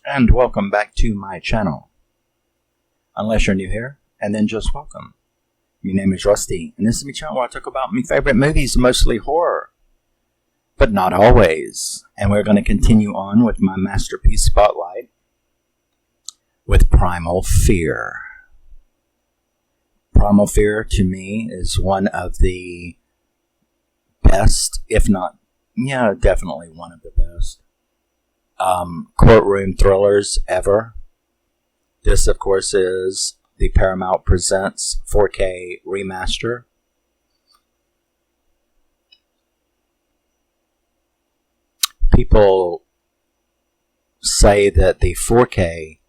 And welcome back to my channel. Unless you're new here, and then just welcome. My name is Rusty, and this is my channel where I talk about my favorite movies, mostly horror, but not always. And we're going to continue on with my masterpiece spotlight with Primal Fear. Primal Fear, to me, is one of the best, if not, definitely one of the best courtroom thrillers ever. This, of course, is the Paramount Presents 4K remaster. People say that the 4K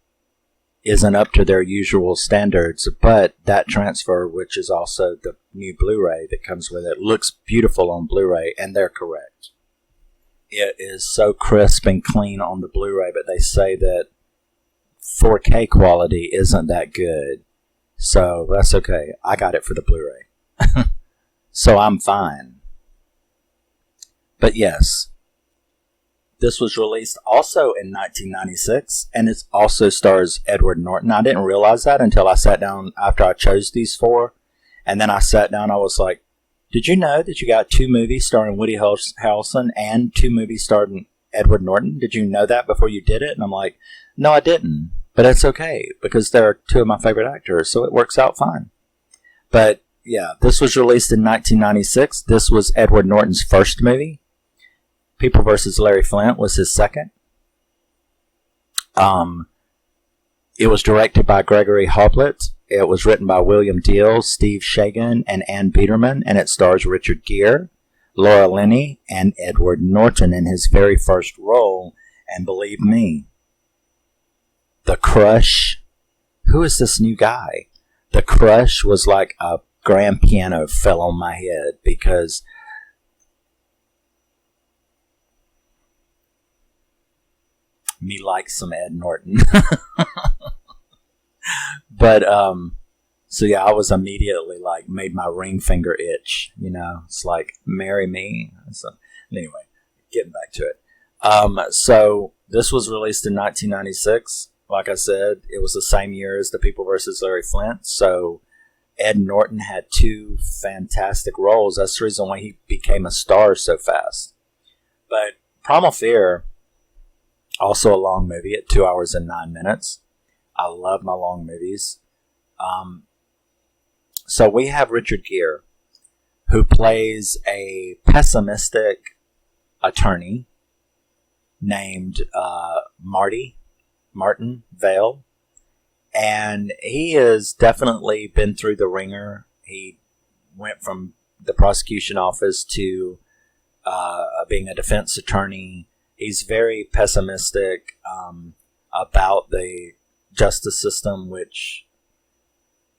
isn't up to their usual standards, but that transfer, which is also the new Blu-ray that comes with it, looks beautiful on Blu-ray, and they're correct. It is so crisp and clean on the Blu-ray, but they say that 4K quality isn't that good. So that's okay. I got it for the Blu-ray. So I'm fine. But yes, this was released also in 1996, and it also stars Edward Norton. I didn't realize that until I sat down after I chose these four, and then I sat down, I was like, did you know that you got two movies starring Woody Harrelson and two movies starring Edward Norton? Did you know that before you did it? And I'm like, no, I didn't. But it's okay, because they're two of my favorite actors, so it works out fine. But, yeah, this was released in 1996. This was Edward Norton's first movie. People vs. Larry Flint was his second. It was directed by Gregory Hoblit. It was written by William Diehl, Steve Shagan, and Ann Biederman, and it stars Richard Gere, Laura Linney, and Edward Norton in his very first role. And believe me, the crush, who is this new guy? The crush was like a grand piano fell on my head, because me like some Ed Norton. But, so yeah, I was immediately like, made my ring finger itch, it's like, marry me. So anyway, getting back to it. So this was released in 1996. Like I said, it was the same year as The People vs. Larry Flint. So Ed Norton had two fantastic roles. That's the reason why he became a star so fast. But Primal Fear, also a long movie at 2 hours and 9 minutes. I love my long movies. So we have Richard Gere, who plays a pessimistic attorney named Martin Vale. And he has definitely been through the ringer. He went from the prosecution office to being a defense attorney. He's very pessimistic about the justice system, which,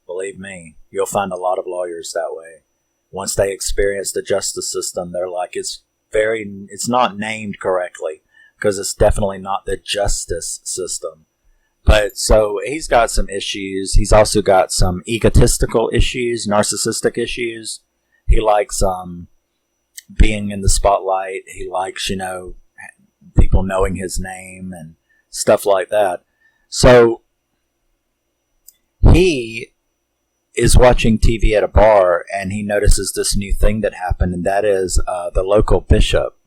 believe me, you'll find a lot of lawyers that way. Once they experience the justice system, they're like, it's not named correctly, because it's definitely not the justice system. But so he's got some issues. He's also got some egotistical issues, narcissistic issues. He likes being in the spotlight. He likes, people knowing his name and stuff like that. So he is watching TV at a bar, and he notices this new thing that happened, and that is the local bishop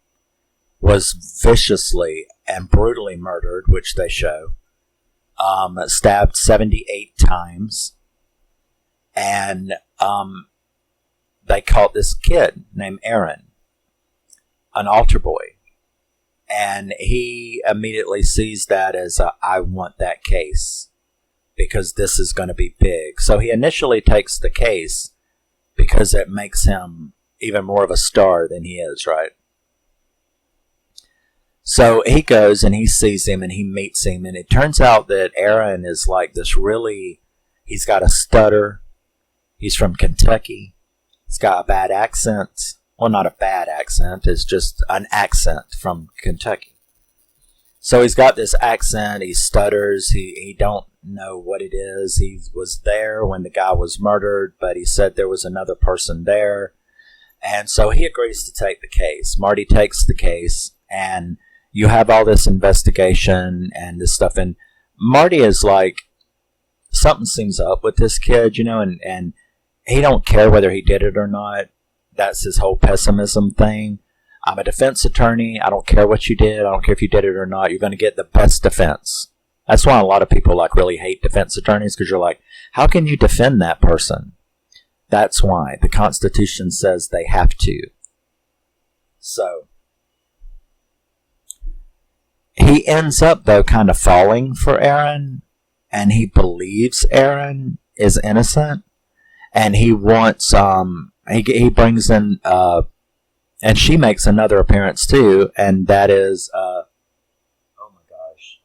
was viciously and brutally murdered, which they show, stabbed 78 times, and they caught this kid named Aaron, an altar boy, and he immediately sees that as I want that case, because this is going to be big. So he initially takes the case because it makes him even more of a star than he is, right? So he goes and he sees him and he meets him, and it turns out that Aaron is like this he's got a stutter. He's from Kentucky. He's got a bad accent. Well, not a bad accent. It's just an accent from Kentucky. So he's got this accent. He stutters. He don't know what it is. He was there when the guy was murdered, but he said there was another person there. And so he agrees to take the case. Marty takes the case, and you have all this investigation and this stuff, and Marty is like, something seems up with this kid, and he don't care whether he did it or not. That's his whole pessimism thing. I'm a defense attorney. I don't care what you did. I don't care if you did it or not. You're going to get the best defense. That's why a lot of people really hate defense attorneys, because you're like, how can you defend that person? That's why the Constitution says they have to. So he ends up, though, kind of falling for Aaron, and he believes Aaron is innocent, and he wants, he brings in, and she makes another appearance too, and that is, oh my gosh.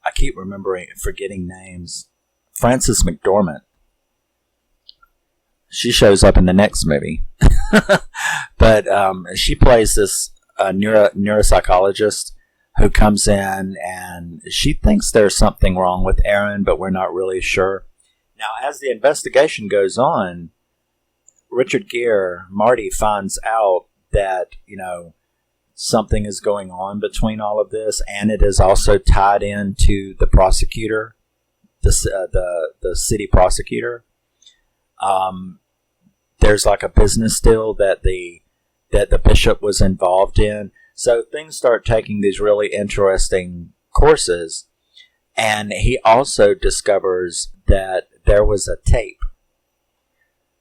I keep forgetting names. Frances McDormand. She shows up in the next movie. But she plays this neuropsychologist who comes in, and she thinks there's something wrong with Aaron, but we're not really sure. Now, as the investigation goes on, Richard Gere, Marty, finds out that, something is going on between all of this, and it is also tied into the prosecutor, the city prosecutor. There's like a business deal that the bishop was involved in. So things start taking these really interesting courses, and he also discovers that there was a tape.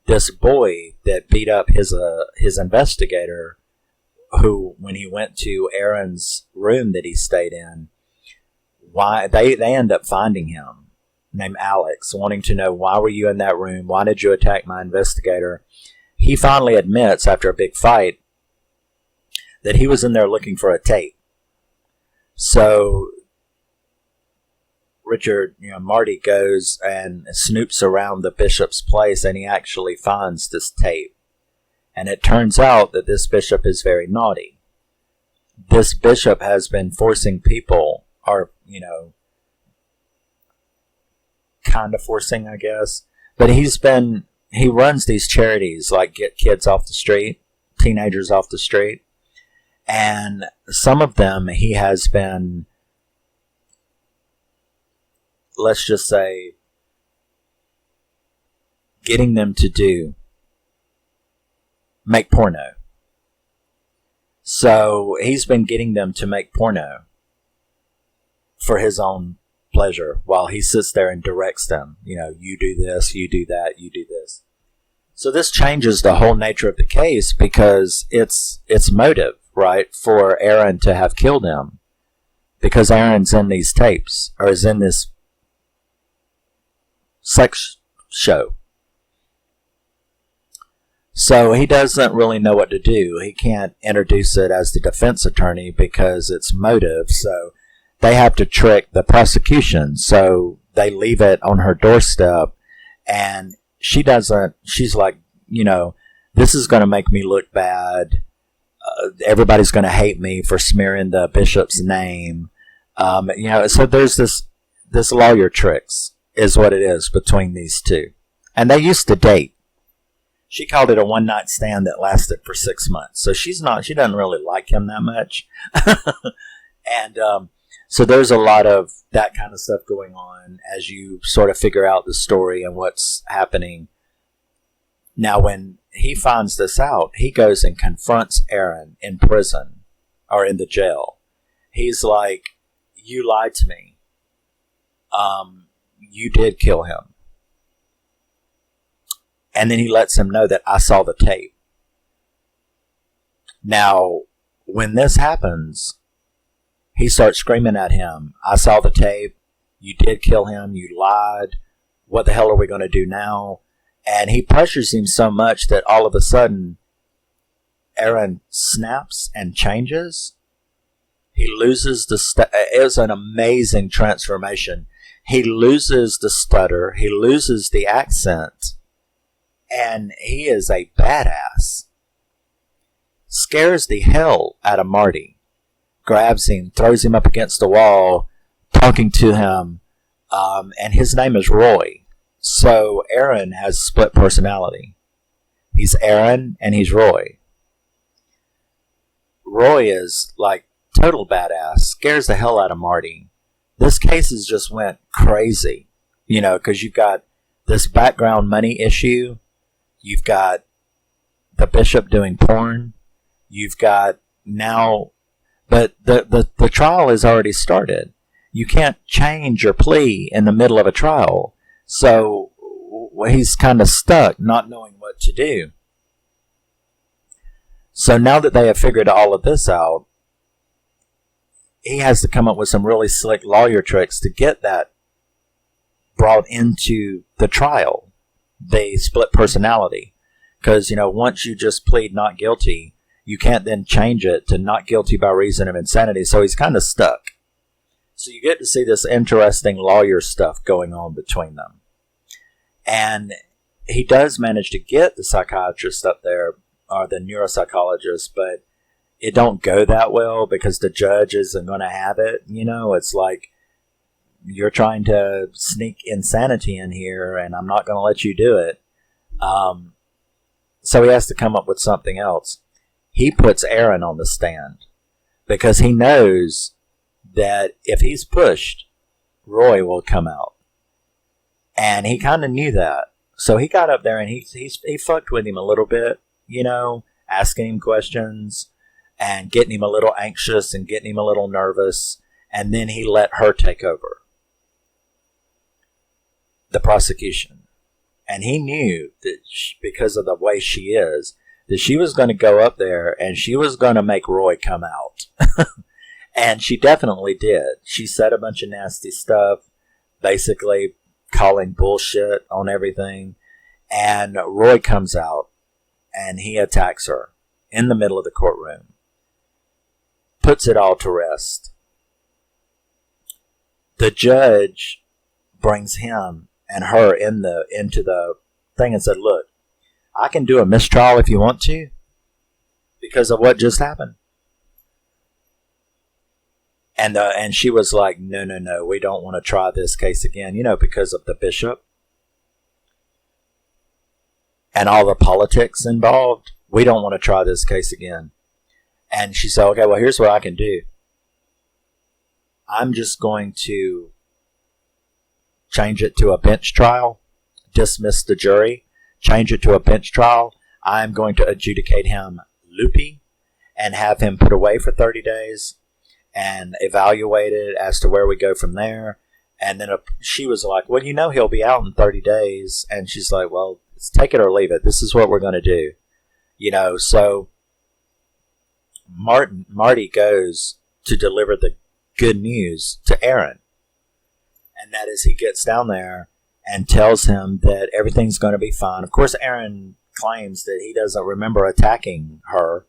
This boy that beat up his investigator, who, when he went to Aaron's room that he stayed in, why they end up finding him, named Alex, wanting to know, why were you in that room? Why did you attack my investigator? He finally admits, after a big fight, that he was in there looking for a tape. So Marty goes and snoops around the bishop's place, and he actually finds this tape. And it turns out that this bishop is very naughty. This bishop has been forcing people, or, kind of forcing, I guess. But he runs these charities, like get kids off the street, teenagers off the street. And some of them he has been, let's just say, getting them to make porno. So he's been getting them to make porno for his own pleasure while he sits there and directs them. You do this, you do that, you do this. So this changes the whole nature of the case, because it's motive, right, for Aaron to have killed him, because Aaron's in these tapes, or is in this sex show. So he doesn't really know what to do. He can't introduce it as the defense attorney because it's motive, so they have to trick the prosecution. So they leave it on her doorstep, and she's like, this is going to make me look bad. Everybody's going to hate me for smearing the bishop's name. So there's this lawyer tricks is what it is between these two. And they used to date. She called it a one-night stand that lasted for 6 months. So she doesn't really like him that much. And so there's a lot of that kind of stuff going on as you sort of figure out the story and what's happening. Now, when he finds this out, he goes and confronts Aaron in prison, or in the jail. He's like, you lied to me. You did kill him. And then he lets him know that I saw the tape. Now, when this happens, he starts screaming at him, I saw the tape. You did kill him. You lied. What the hell are we going to do now? And he pressures him so much that all of a sudden, Aaron snaps and changes. He loses it was an amazing transformation. He loses the stutter. He loses the accent. And he is a badass. Scares the hell out of Marty. Grabs him, throws him up against the wall, talking to him. And his name is Roy. So Aaron has split personality. He's Aaron and he's Roy. Roy is like total badass, scares the hell out of Marty. This case has just went crazy, because you've got this background money issue. You've got the bishop doing porn. You've got now, but the trial has already started. You can't change your plea in the middle of a trial. So he's kind of stuck, not knowing what to do. So now that they have figured all of this out, he has to come up with some really slick lawyer tricks to get that brought into the trial, the split personality. Because, once you just plead not guilty, you can't then change it to not guilty by reason of insanity. So he's kind of stuck. So you get to see this interesting lawyer stuff going on between them. And he does manage to get the psychiatrist up there, or the neuropsychologist, but it don't go that well because the judge isn't going to have it. It's like, you're trying to sneak insanity in here, and I'm not going to let you do it. So he has to come up with something else. He puts Aaron on the stand because he knows that if he's pushed, Roy will come out. And he kind of knew that. So he got up there and he fucked with him a little bit, asking him questions and getting him a little anxious and getting him a little nervous. And then he let her take over the prosecution. And he knew that because of the way she is, that she was going to go up there and she was going to make Roy come out. And she definitely did. She said a bunch of nasty stuff, basically calling bullshit on everything. And Roy comes out and he attacks her in the middle of the courtroom. Puts it all to rest. The judge brings him and her into the thing and said, look, I can do a mistrial if you want to because of what just happened. And she was like, no, we don't want to try this case again, because of the bishop and all the politics involved. We don't want to try this case again. And she said, okay, well, here's what I can do. I'm just going to change it to a bench trial, dismiss the jury, change it to a bench trial. I'm going to adjudicate him loopy and have him put away for 30 days. And evaluated as to where we go from there. And then she was like, well, he'll be out in 30 days. And she's like, well, it's take it or leave it. This is what we're going to do. So Marty goes to deliver the good news to Aaron. And that is he gets down there and tells him that everything's going to be fine. Of course, Aaron claims that he doesn't remember attacking her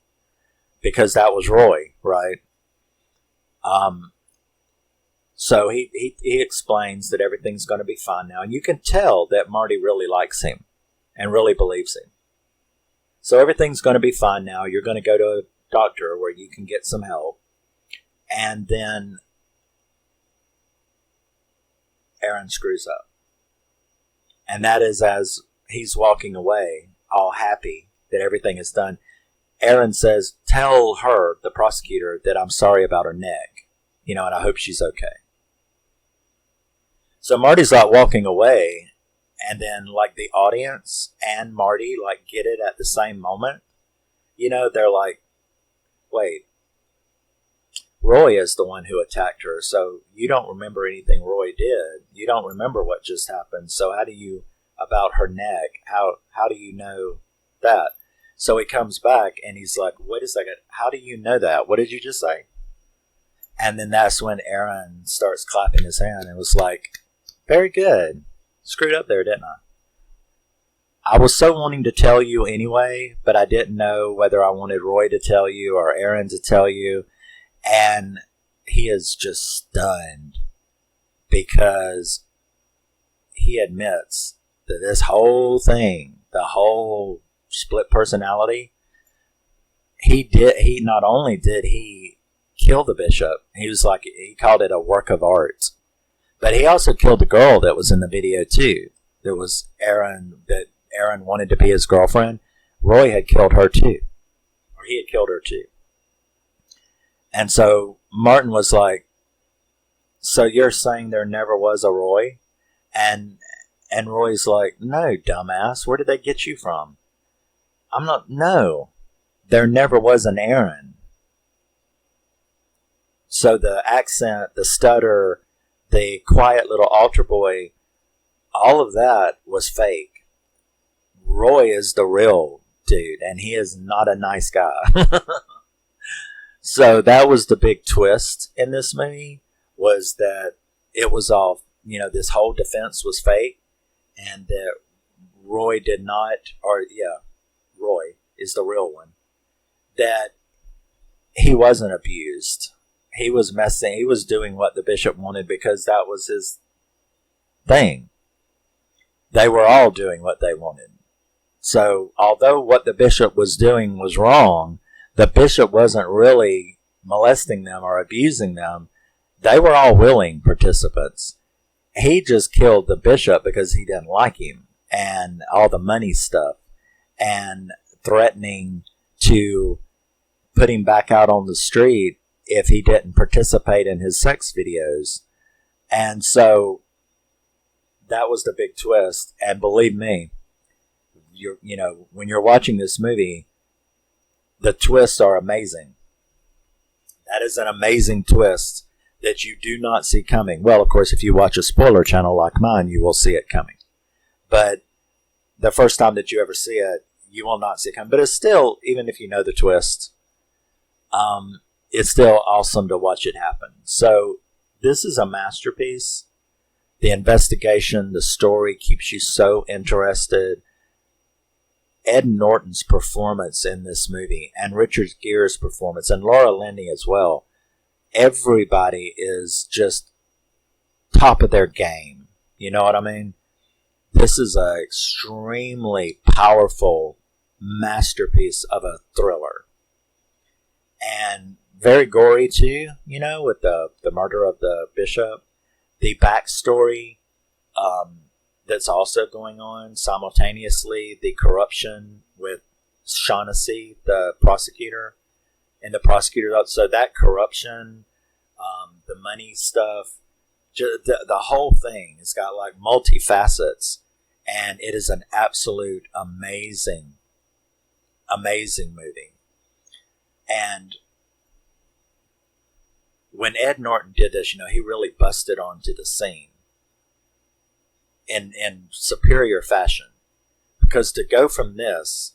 because that was Roy, right? So he explains that everything's going to be fine now. And you can tell that Marty really likes him and really believes him. So everything's going to be fine now. You're going to go to a doctor where you can get some help. And then Aaron screws up. And that is as he's walking away, all happy that everything is done. Aaron says, tell her, the prosecutor, that I'm sorry about her neck. And I hope she's okay. So Marty's like walking away, and then like the audience and Marty like get it at the same moment. They're like, wait, Roy is the one who attacked her, so you don't remember anything Roy did. You don't remember what just happened. So how do you, about her neck, how do you know that? So he comes back and he's like, wait a second, how do you know that? What did you just say? And then that's when Aaron starts clapping his hand and was like, very good. Screwed up there, didn't I? I was so wanting to tell you anyway, but I didn't know whether I wanted Roy to tell you or Aaron to tell you. And he is just stunned because he admits that this whole thing, the whole split personality, he not only did he kill the bishop, he called it a work of art, but he also killed the girl that was in the video too, that was Aaron, that Aaron wanted to be his girlfriend, Roy had killed her too. Or he had killed her too. And so Martin was like, so you're saying there never was a Roy? And Roy's like, no, dumbass, where did they get you from? No, there never was an Aaron. So the accent, the stutter, the quiet little altar boy, all of that was fake. Roy is the real dude, and he is not a nice guy. So that was the big twist in this movie, was that it was all, this whole defense was fake, and that Roy did not, Roy is the real one, that he wasn't abused. He was messing, he was doing what the bishop wanted because that was his thing. They were all doing what they wanted. So, although what the bishop was doing was wrong, the bishop wasn't really molesting them or abusing them. They were all willing participants. He just killed the bishop because he didn't like him and all the money stuff and threatening to put him back out on the street if he didn't participate in his sex videos. And so that was the big twist. And believe me, when you're watching this movie, the twists are amazing. That is an amazing twist that you do not see coming. Well, of course, if you watch a spoiler channel like mine, you will see it coming. But the first time that you ever see it, you will not see it coming. But it's still, even if you know the twist, it's still awesome to watch it happen. So this is a masterpiece. The investigation, the story keeps you so interested. Ed Norton's performance in this movie, and Richard Gere's performance, and Laura Linney as well. Everybody is just top of their game. You know what I mean? This is an extremely powerful masterpiece of a thriller. And very gory too, with the murder of the bishop. The backstory that's also going on simultaneously, the corruption with Shaughnessy, the prosecutor, and the prosecutor. So that corruption, the money stuff, the whole thing has got like multi-facets, and it is an absolute amazing movie. And when Ed Norton did this, he really busted onto the scene in superior fashion. Because to go from this,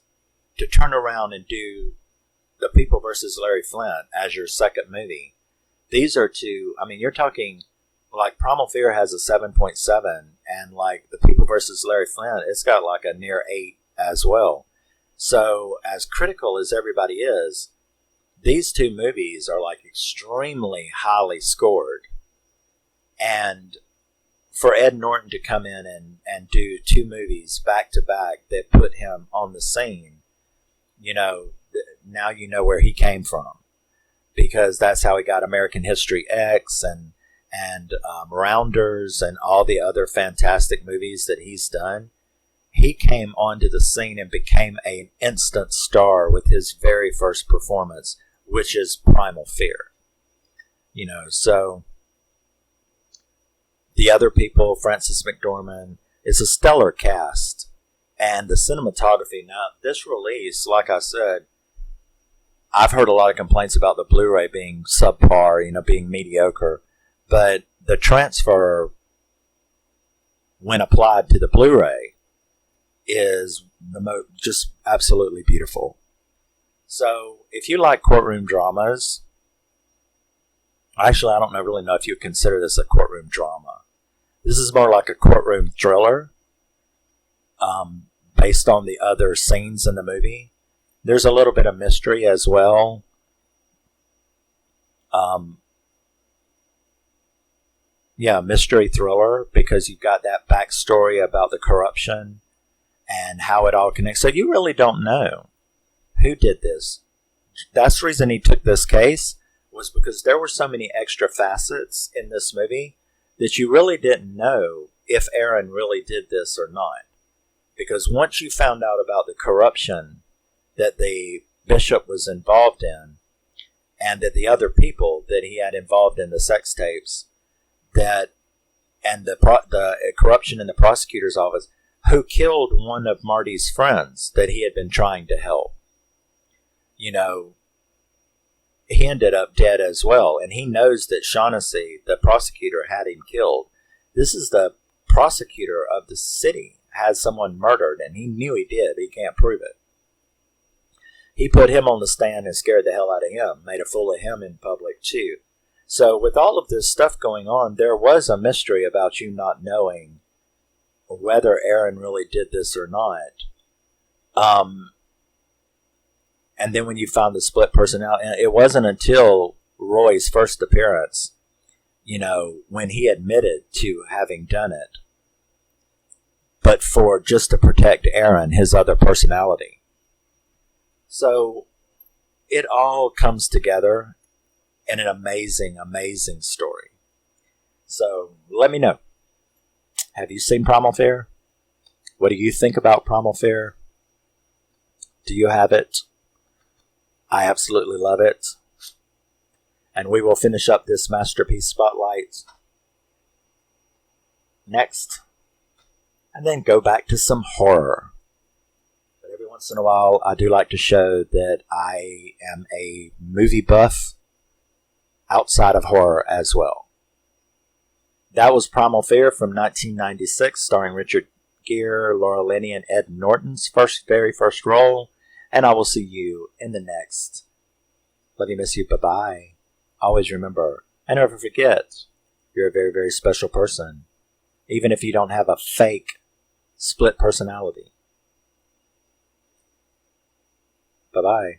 to turn around and do The People versus Larry Flint as your second movie, these are two, you're talking, like Primal Fear has a 7.7, and like The People versus Larry Flint, it's got like a near 8 as well. So as critical as everybody is, these two movies are like extremely highly scored. And for Ed Norton to come in and do two movies back to back that put him on the scene, now you know where he came from. Because that's how he got American History X and Rounders and all the other fantastic movies that he's done. He came onto the scene and became an instant star with his very first performance, which is Primal Fear. So the other people, Frances McDormand, is a stellar cast. And the cinematography, now this release, like I said, I've heard a lot of complaints about the Blu-ray being subpar, being mediocre. But the transfer, when applied to the Blu-ray, is just absolutely beautiful. So, if you like courtroom dramas, actually, I don't really know if you consider this a courtroom drama. This is more like a courtroom thriller, based on the other scenes in the movie. There's a little bit of mystery as well. Mystery thriller, because you've got that backstory about the corruption and how it all connects. So you really don't know who did this. That's the reason he took this case, was because there were so many extra facets in this movie that you really didn't know if Aaron really did this or not. Because once you found out about the corruption that the bishop was involved in, and that the other people that he had involved in the sex tapes, and the corruption in the prosecutor's office, who killed one of Marty's friends that he had been trying to help. You know, he ended up dead as well, and he knows that Shaughnessy, the prosecutor, had him killed. This is the prosecutor of the city, has someone murdered, and he knew he did. He can't prove it. He put him on the stand and scared the hell out of him, made a fool of him in public too. So with all of this stuff going on, there was a mystery about you not knowing whether Aaron really did this or not. And then when you found the split personality, it wasn't until Roy's first appearance, you know, when he admitted to having done it, but for just to protect Aaron, his other personality. So it all comes together in an amazing, amazing story. So let me know. Have you seen Primal Fear? What do you think about Primal Fear? Do you have it? I absolutely love it. And we will finish up this masterpiece spotlight next. And then go back to some horror. But every once in a while, I do like to show that I am a movie buff outside of horror as well. That was Primal Fear from 1996, starring Richard Gere, Laura Linney, and Ed Norton's very first role. And I will see you in the next. Love you, miss you, bye-bye. Always remember, and never forget, you're a very, very special person. Even if you don't have a fake split personality. Bye-bye.